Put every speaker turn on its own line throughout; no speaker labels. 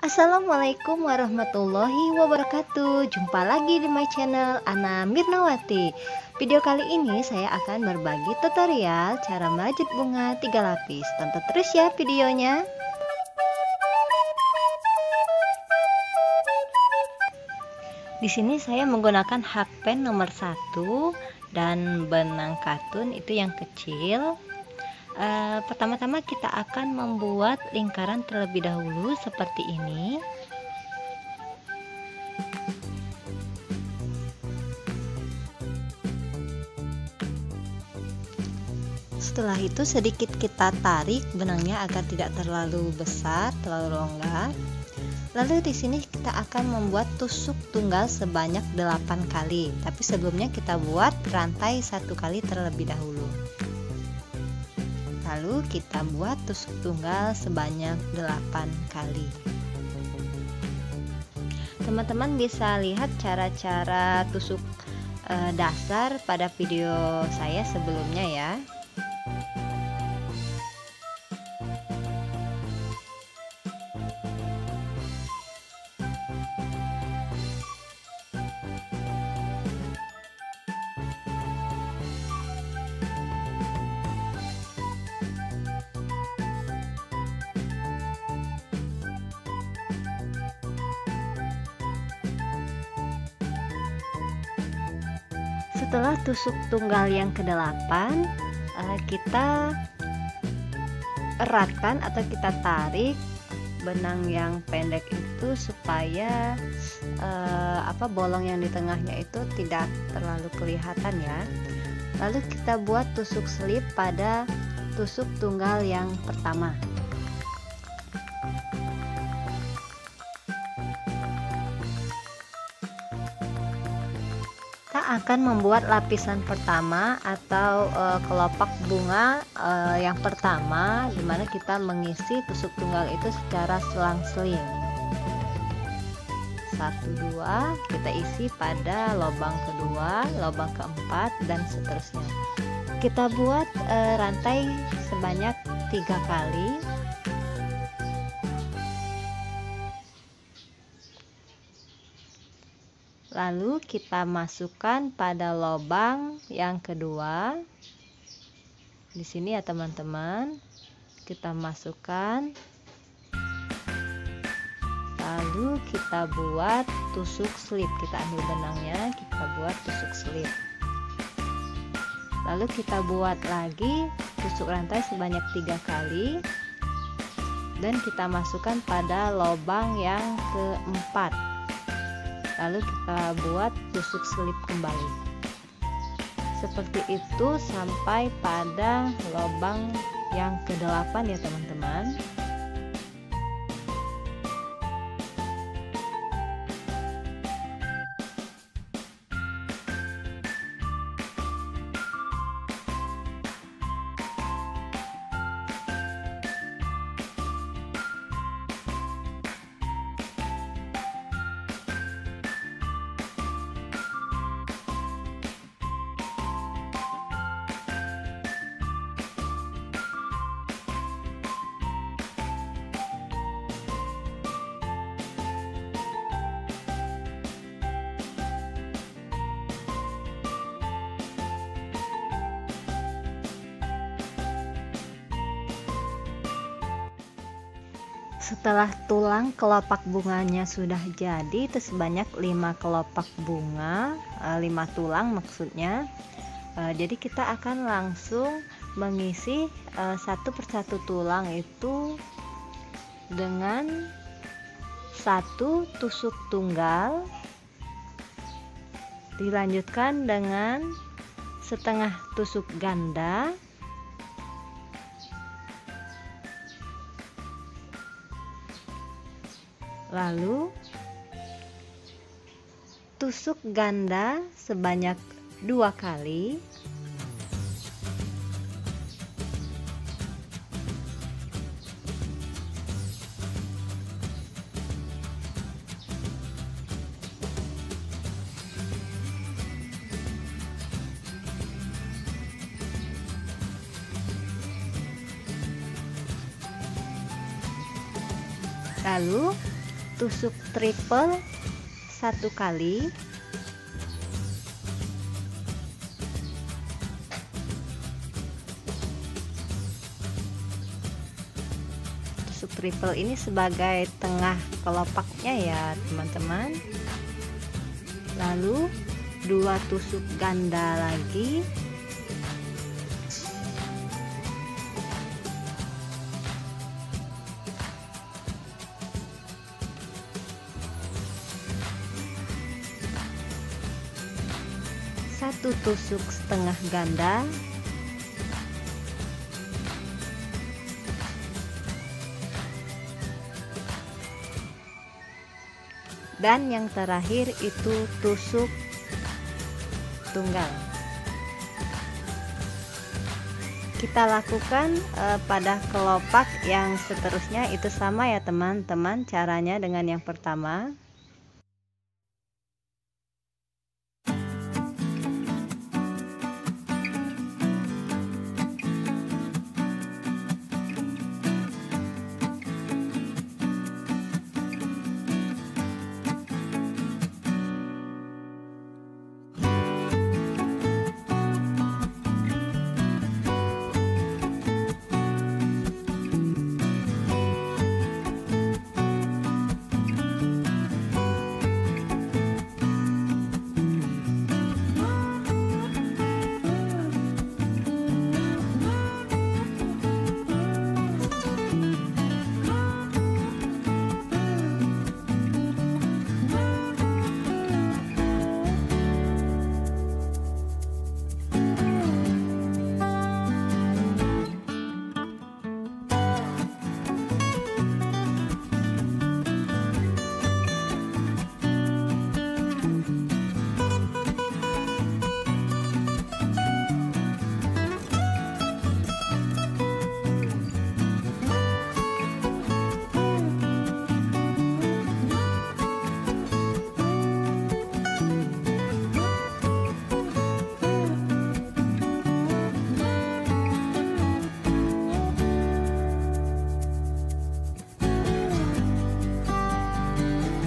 Assalamualaikum warahmatullahi wabarakatuh. Jumpa lagi di my channel Ana Mirnawati. Video kali ini saya akan berbagi tutorial cara merajut bunga 3 lapis. Tonton terus ya videonya. Di sini saya menggunakan hakpen nomor 1 dan benang katun itu yang kecil. Pertama-tama kita akan membuat lingkaran terlebih dahulu seperti ini. Setelah itu sedikit kita tarik benangnya agar tidak terlalu besar, terlalu longgar. Lalu di sini kita akan membuat tusuk tunggal sebanyak 8 kali. Tapi sebelumnya kita buat rantai 1 kali terlebih dahulu. Lalu kita buat tusuk tunggal sebanyak 8 kali. Teman-teman bisa lihat cara-cara tusuk dasar pada video saya sebelumnya ya. Setelah tusuk tunggal yang ke-8, kita eratkan atau kita tarik benang yang pendek itu supaya bolong yang di tengahnya itu tidak terlalu kelihatan ya. Lalu kita buat tusuk selip pada tusuk tunggal yang pertama. Kita akan membuat lapisan pertama atau kelopak bunga yang pertama, dimana kita mengisi tusuk tunggal itu secara selang-seling. 1, 2 kita isi pada lubang kedua, lubang keempat, dan seterusnya. Kita buat rantai sebanyak 3 kali. Lalu kita masukkan pada lubang yang kedua. Di sini ya teman-teman, kita masukkan. Lalu kita buat tusuk selip. Kita ambil benangnya, kita buat tusuk selip. Lalu kita buat lagi tusuk rantai sebanyak 3 kali. Dan kita masukkan pada lubang yang keempat. Lalu kita buat tusuk selip kembali. Seperti itu sampai pada lubang yang ke-8 ya teman-teman. Setelah tulang kelopak bunganya sudah jadi, itu sebanyak 5 kelopak bunga, 5 tulang maksudnya. Jadi kita akan langsung mengisi satu persatu tulang itu dengan 1 tusuk tunggal, dilanjutkan dengan setengah tusuk ganda, lalu tusuk ganda sebanyak 2 kali, lalu tusuk triple 1 kali, tusuk triple ini sebagai tengah kelopaknya ya teman-teman. Lalu 2 tusuk ganda lagi, satu tusuk setengah ganda, dan yang terakhir itu tusuk tunggal. Kita lakukan pada kelopak yang seterusnya itu sama ya teman-teman, caranya dengan yang pertama.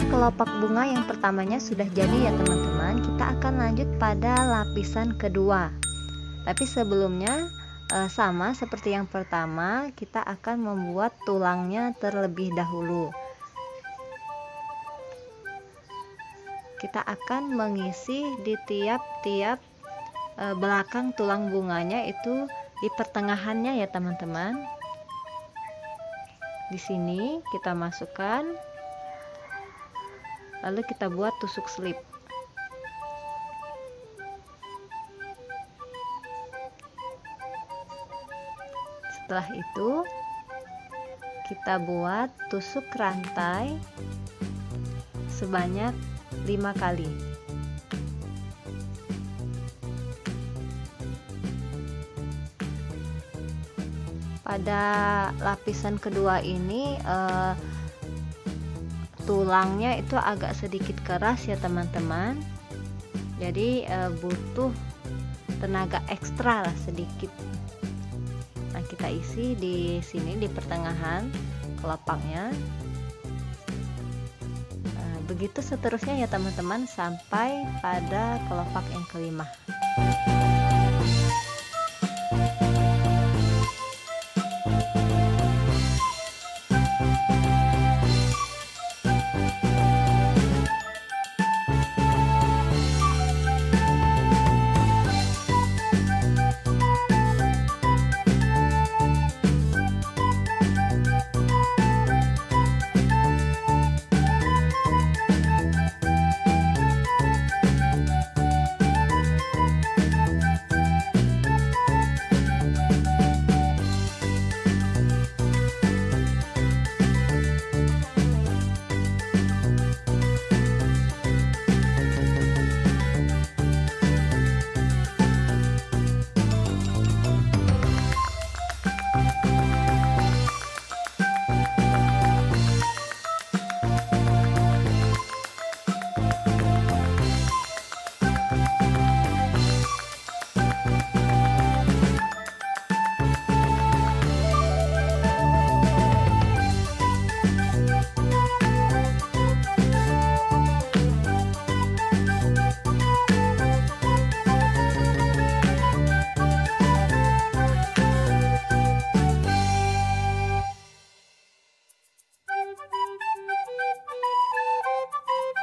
Kelopak bunga yang pertamanya sudah jadi ya teman-teman. Kita akan lanjut pada lapisan kedua. Tapi sebelumnya sama seperti yang pertama, kita akan membuat tulangnya terlebih dahulu. Kita akan mengisi di tiap-tiap belakang tulang bunganya itu di pertengahannya ya teman-teman. Di sini kita masukkan, lalu kita buat tusuk slip. Setelah itu kita buat tusuk rantai sebanyak 5 kali. Pada lapisan kedua ini tulangnya itu agak sedikit keras ya teman-teman, jadi butuh tenaga ekstra lah sedikit. Nah, kita isi di sini di pertengahan kelopaknya. Begitu seterusnya ya teman-teman sampai pada kelopak yang kelima.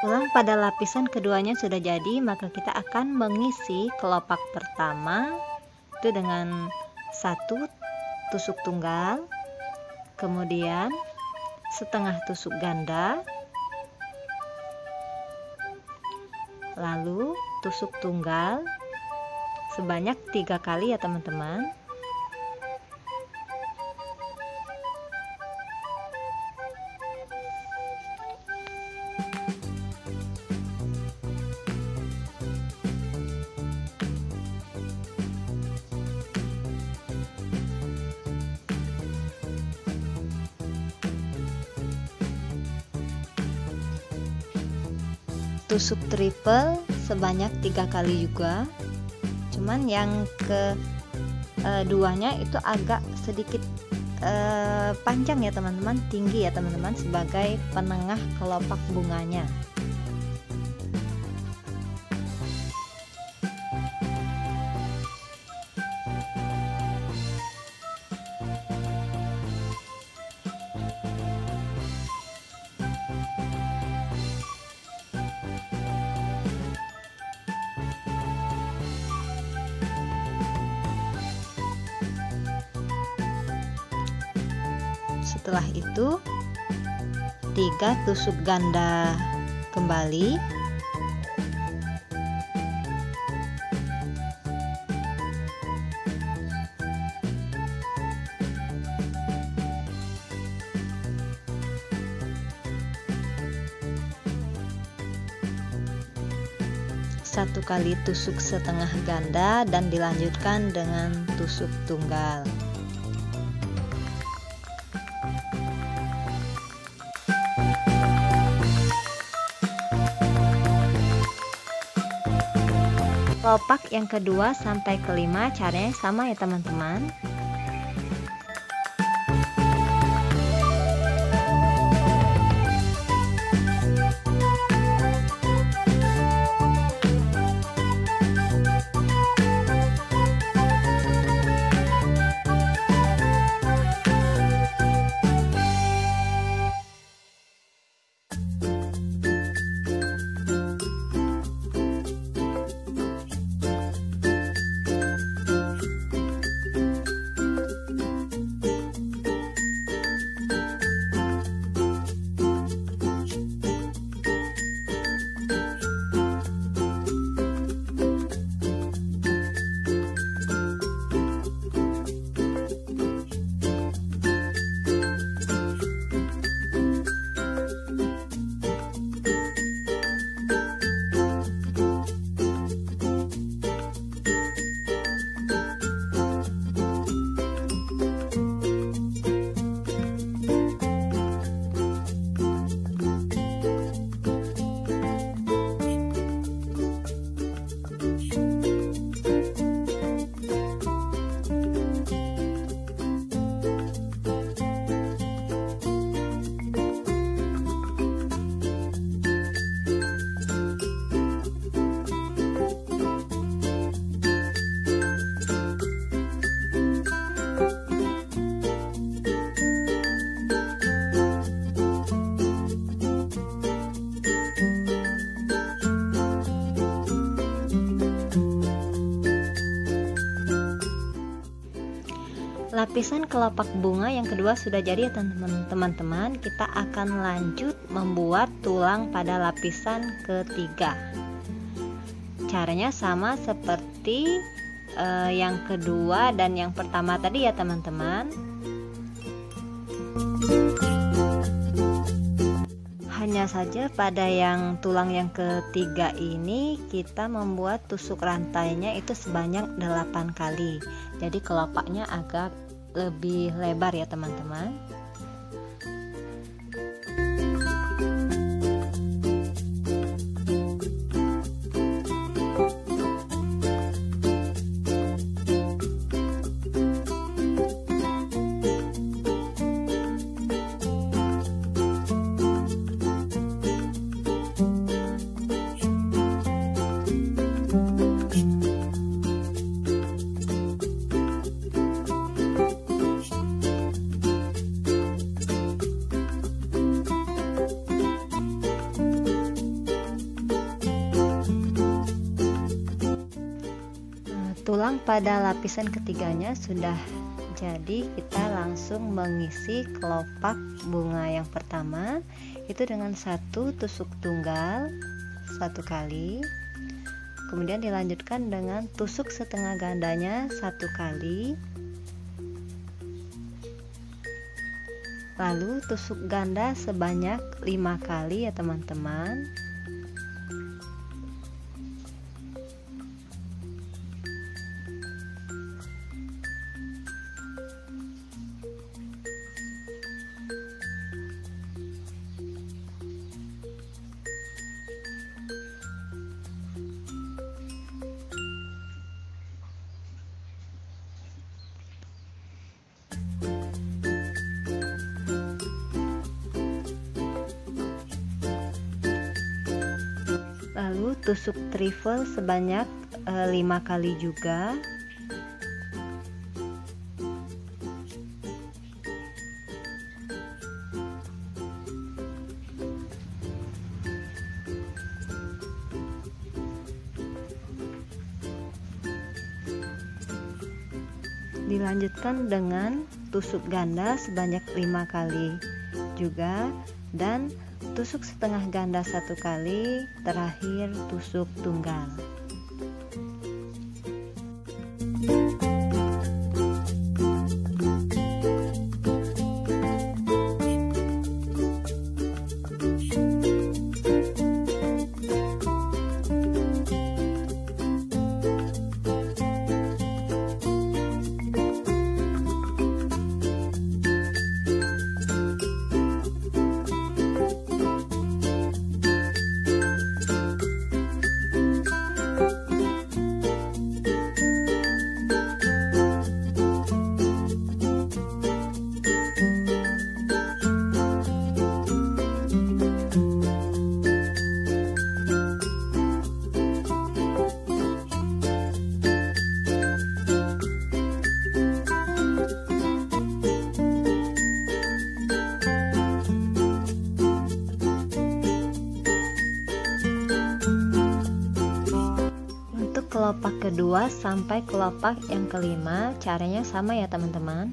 Tulang pada lapisan keduanya sudah jadi, maka kita akan mengisi kelopak pertama itu dengan 1 tusuk tunggal, kemudian setengah tusuk ganda, lalu tusuk tunggal sebanyak 3 kali ya teman-teman. Tusuk triple sebanyak 3 kali juga, cuman yang keduanya itu agak sedikit panjang ya teman-teman, tinggi ya teman-teman, sebagai penengah kelopak bunganya. Setelah itu 3 tusuk ganda kembali, satu kali tusuk setengah ganda dan dilanjutkan dengan tusuk tunggal. Kelopak yang kedua sampai kelima caranya sama ya teman-teman. Lapisan kelopak bunga yang kedua sudah jadi ya teman-teman. Kita akan lanjut membuat tulang pada lapisan ketiga. Caranya sama seperti yang kedua dan yang pertama tadi ya teman-teman. Hanya saja pada yang tulang yang ketiga ini kita membuat tusuk rantainya itu sebanyak 8 kali. Jadi kelopaknya agak lebih lebar ya teman-teman. pada lapisan ketiganya sudah jadi, kita langsung mengisi kelopak bunga yang pertama itu dengan satu tusuk tunggal 1 kali, kemudian dilanjutkan dengan tusuk setengah gandanya 1 kali, lalu tusuk ganda sebanyak 5 kali ya teman-teman. Lalu tusuk trifle sebanyak 5 kali juga. Dilanjutkan dengan tusuk ganda sebanyak 5 kali juga, dan tusuk setengah ganda 1 kali, terakhir tusuk tunggal. Kelopak kedua sampai kelopak yang kelima caranya sama ya teman-teman.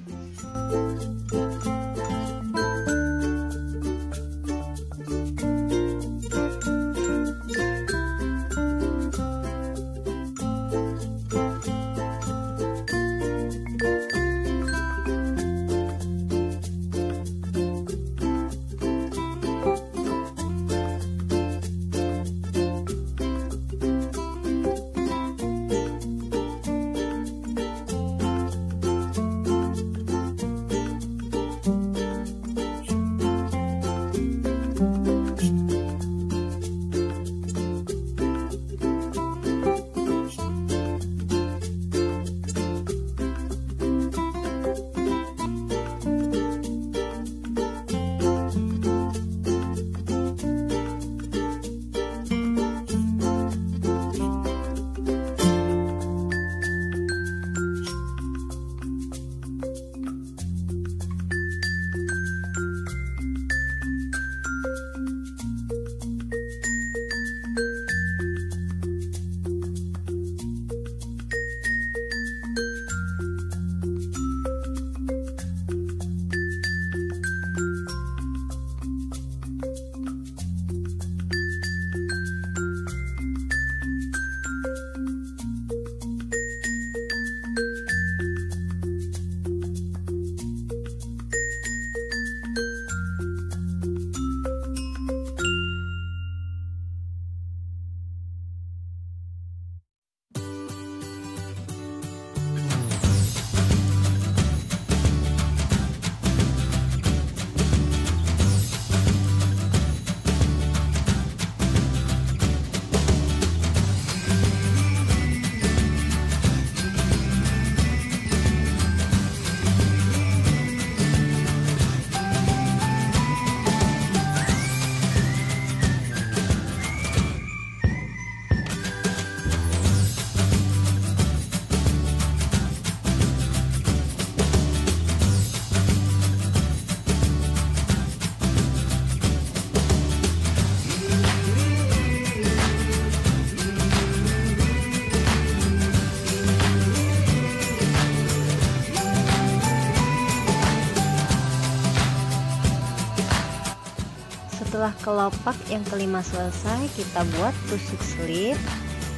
Setelah kelopak yang kelima selesai, kita buat tusuk selip,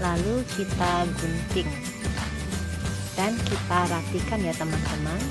lalu kita gunting dan kita rapikan ya teman-teman.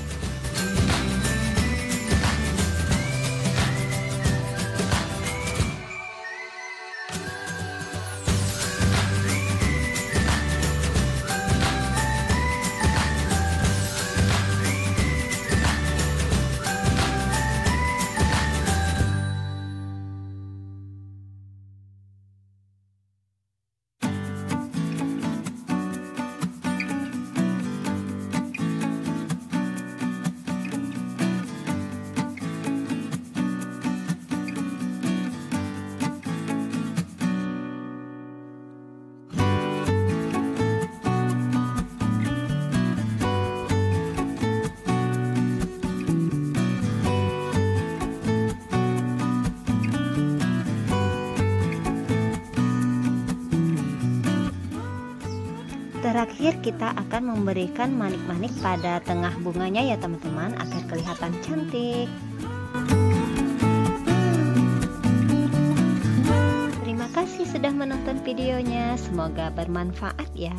Terakhir kita akan memberikan manik-manik pada tengah bunganya ya teman-teman, agar kelihatan cantik. Terima kasih sudah menonton videonya, semoga bermanfaat ya.